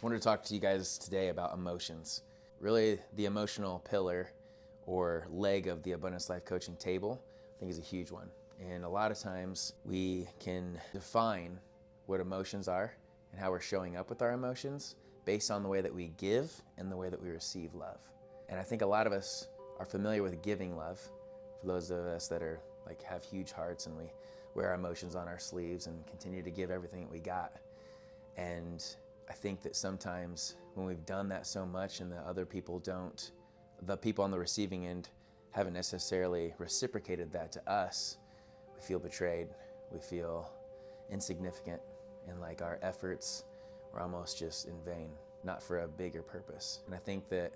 I wanted to talk to you guys today about emotions. Really, the emotional pillar or leg of the Abundance Life Coaching table, I think is a huge one. And a lot of times we can define what emotions are and how we're showing up with our emotions based on the way that we give and the way that we receive love. And I think a lot of us are familiar with giving love. For those of us that are have huge hearts and we wear our emotions on our sleeves and continue to give everything that we got. And I think that sometimes when we've done that so much and the other people don't, the people on the receiving end haven't necessarily reciprocated that to us, we feel betrayed, we feel insignificant, and like our efforts were almost just in vain, not for a bigger purpose. And I think that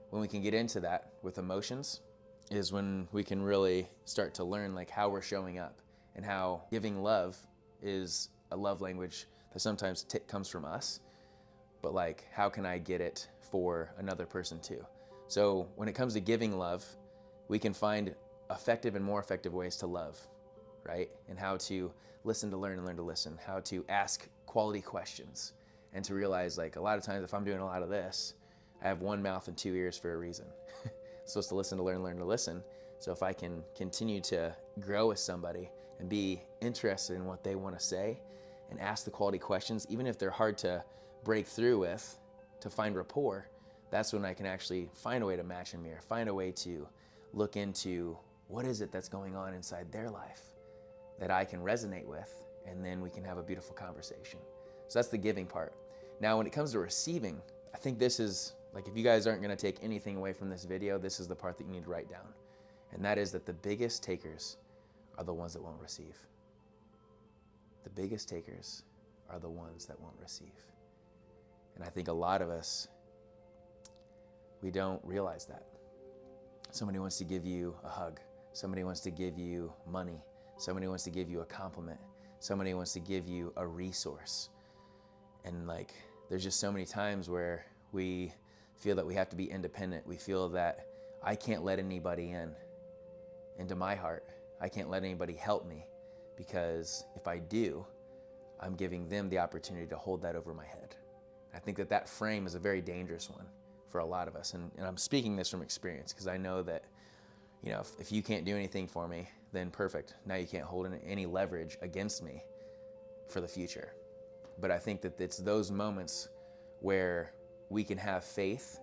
when we can get into that with emotions is when we can really start to learn how we're showing up and how giving love is a love language that sometimes comes from us, but how can I get it for another person too? So when it comes to giving love, we can find effective and more effective ways to love, right? And how to listen to learn and learn to listen, how to ask quality questions, and to realize a lot of times if I'm doing a lot of this, I have one mouth and two ears for a reason. I'm supposed to listen to learn to listen. So if I can continue to grow with somebody and be interested in what they want to say and ask the quality questions, even if they're hard to break through with, to find rapport, that's when I can actually find a way to match and mirror, find a way to look into what is it that's going on inside their life that I can resonate with, and then we can have a beautiful conversation. So that's the giving part. Now, when it comes to receiving, I think this is, if you guys aren't gonna take anything away from this video, this is the part that you need to write down. And that is that the biggest takers are the ones that won't receive. The biggest takers are the ones that won't receive. And I think a lot of us, we don't realize that. Somebody wants to give you a hug. Somebody wants to give you money. Somebody wants to give you a compliment. Somebody wants to give you a resource. And there's just so many times where we feel that we have to be independent. We feel that I can't let anybody into my heart. I can't let anybody help me, because if I do, I'm giving them the opportunity to hold that over my head. I think that frame is a very dangerous one for a lot of us. And I'm speaking this from experience, because I know that, if you can't do anything for me, then perfect. Now you can't hold any leverage against me for the future. But I think that it's those moments where we can have faith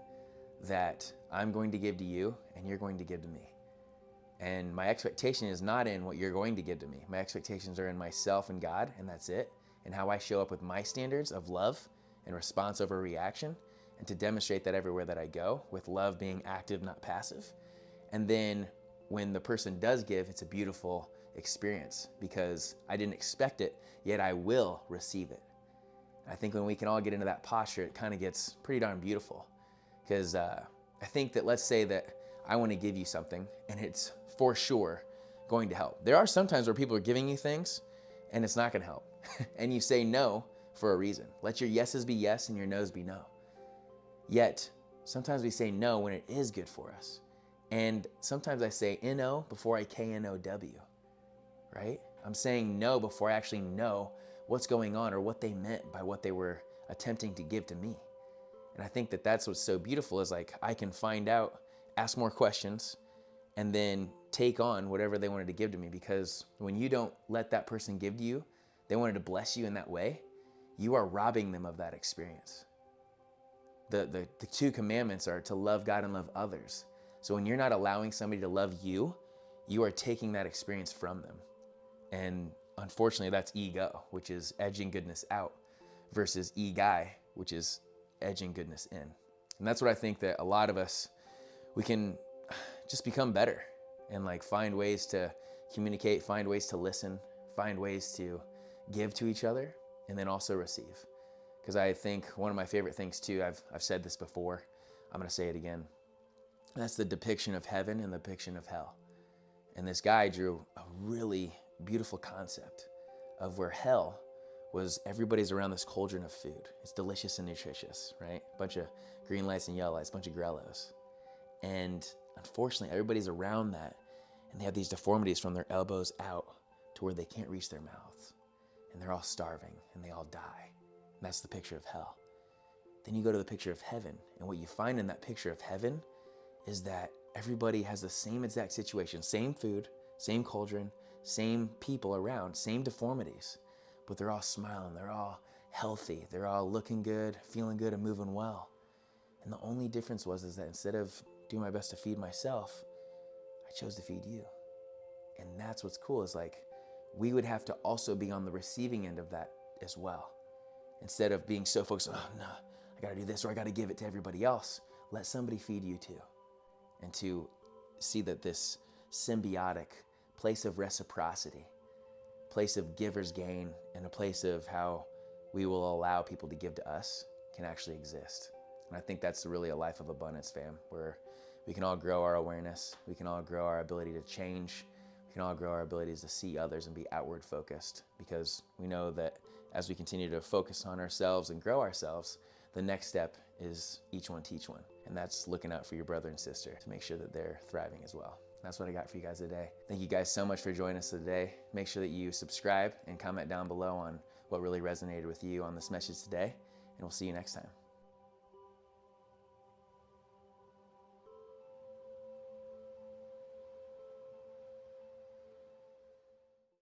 that I'm going to give to you and you're going to give to me. And my expectation is not in what you're going to give to me. My expectations are in myself and God, and that's it. And how I show up with my standards of love and response over reaction, and to demonstrate that everywhere that I go, with love being active, not passive. And then when the person does give, it's a beautiful experience, because I didn't expect it, yet I will receive it. I think when we can all get into that posture, it kind of gets pretty darn beautiful. Because I think that, let's say that I want to give you something and it's for sure going to help. There are some times where people are giving you things and it's not going to help. And you say no for a reason. Let your yeses be yes and your no's be no. Yet, sometimes we say no when it is good for us. And sometimes I say N-O before I K-N-O-W, right? I'm saying no before I actually know what's going on or what they meant by what they were attempting to give to me. And I think that that's what's so beautiful, is I can find out, ask more questions, and then take on whatever they wanted to give to me. Because when you don't let that person give to you, they wanted to bless you in that way, you are robbing them of that experience. The two commandments are to love God and love others. So when you're not allowing somebody to love you, you are taking that experience from them. And unfortunately, that's ego, which is edging goodness out, versus e-guy, which is edging goodness in. And that's what I think that a lot of us, we can just become better and find ways to communicate, find ways to listen, find ways to give to each other, and then also receive. Because I think one of my favorite things too, I've said this before, I'm gonna say it again, and that's the depiction of heaven and the depiction of hell. And this guy drew a really beautiful concept of where hell was everybody's around this cauldron of food. It's delicious and nutritious, right? A bunch of green lights and yellow lights, a bunch of grellos. And unfortunately, everybody's around that, and they have these deformities from their elbows out to where they can't reach their mouths. And they're all starving, and they all die. And that's the picture of hell. then you go to the picture of heaven. And what you find in that picture of heaven is that everybody has the same exact situation, same food, same cauldron, same people around, same deformities, but they're all smiling, they're all healthy, they're all looking good, feeling good, and moving well. And the only difference is that instead of doing my best to feed myself, I chose to feed you. And that's what's cool, is like, we would have to also be on the receiving end of that as well. Instead of being so focused, oh no, I gotta do this, or I gotta give it to everybody else. Let somebody feed you too. And to see that this symbiotic place of reciprocity, place of giver's gain, and a place of how we will allow people to give to us can actually exist. And I think that's really a life of abundance, fam, where we can all grow our awareness, we can all grow our ability to change, we can all grow our abilities to see others and be outward focused, because we know that as we continue to focus on ourselves and grow ourselves, the next step is each one teach one. And that's looking out for your brother and sister to make sure that they're thriving as well. That's what I got for you guys today. Thank you guys so much for joining us today. Make sure that you subscribe and comment down below on what really resonated with you on this message today, and we'll see you next time.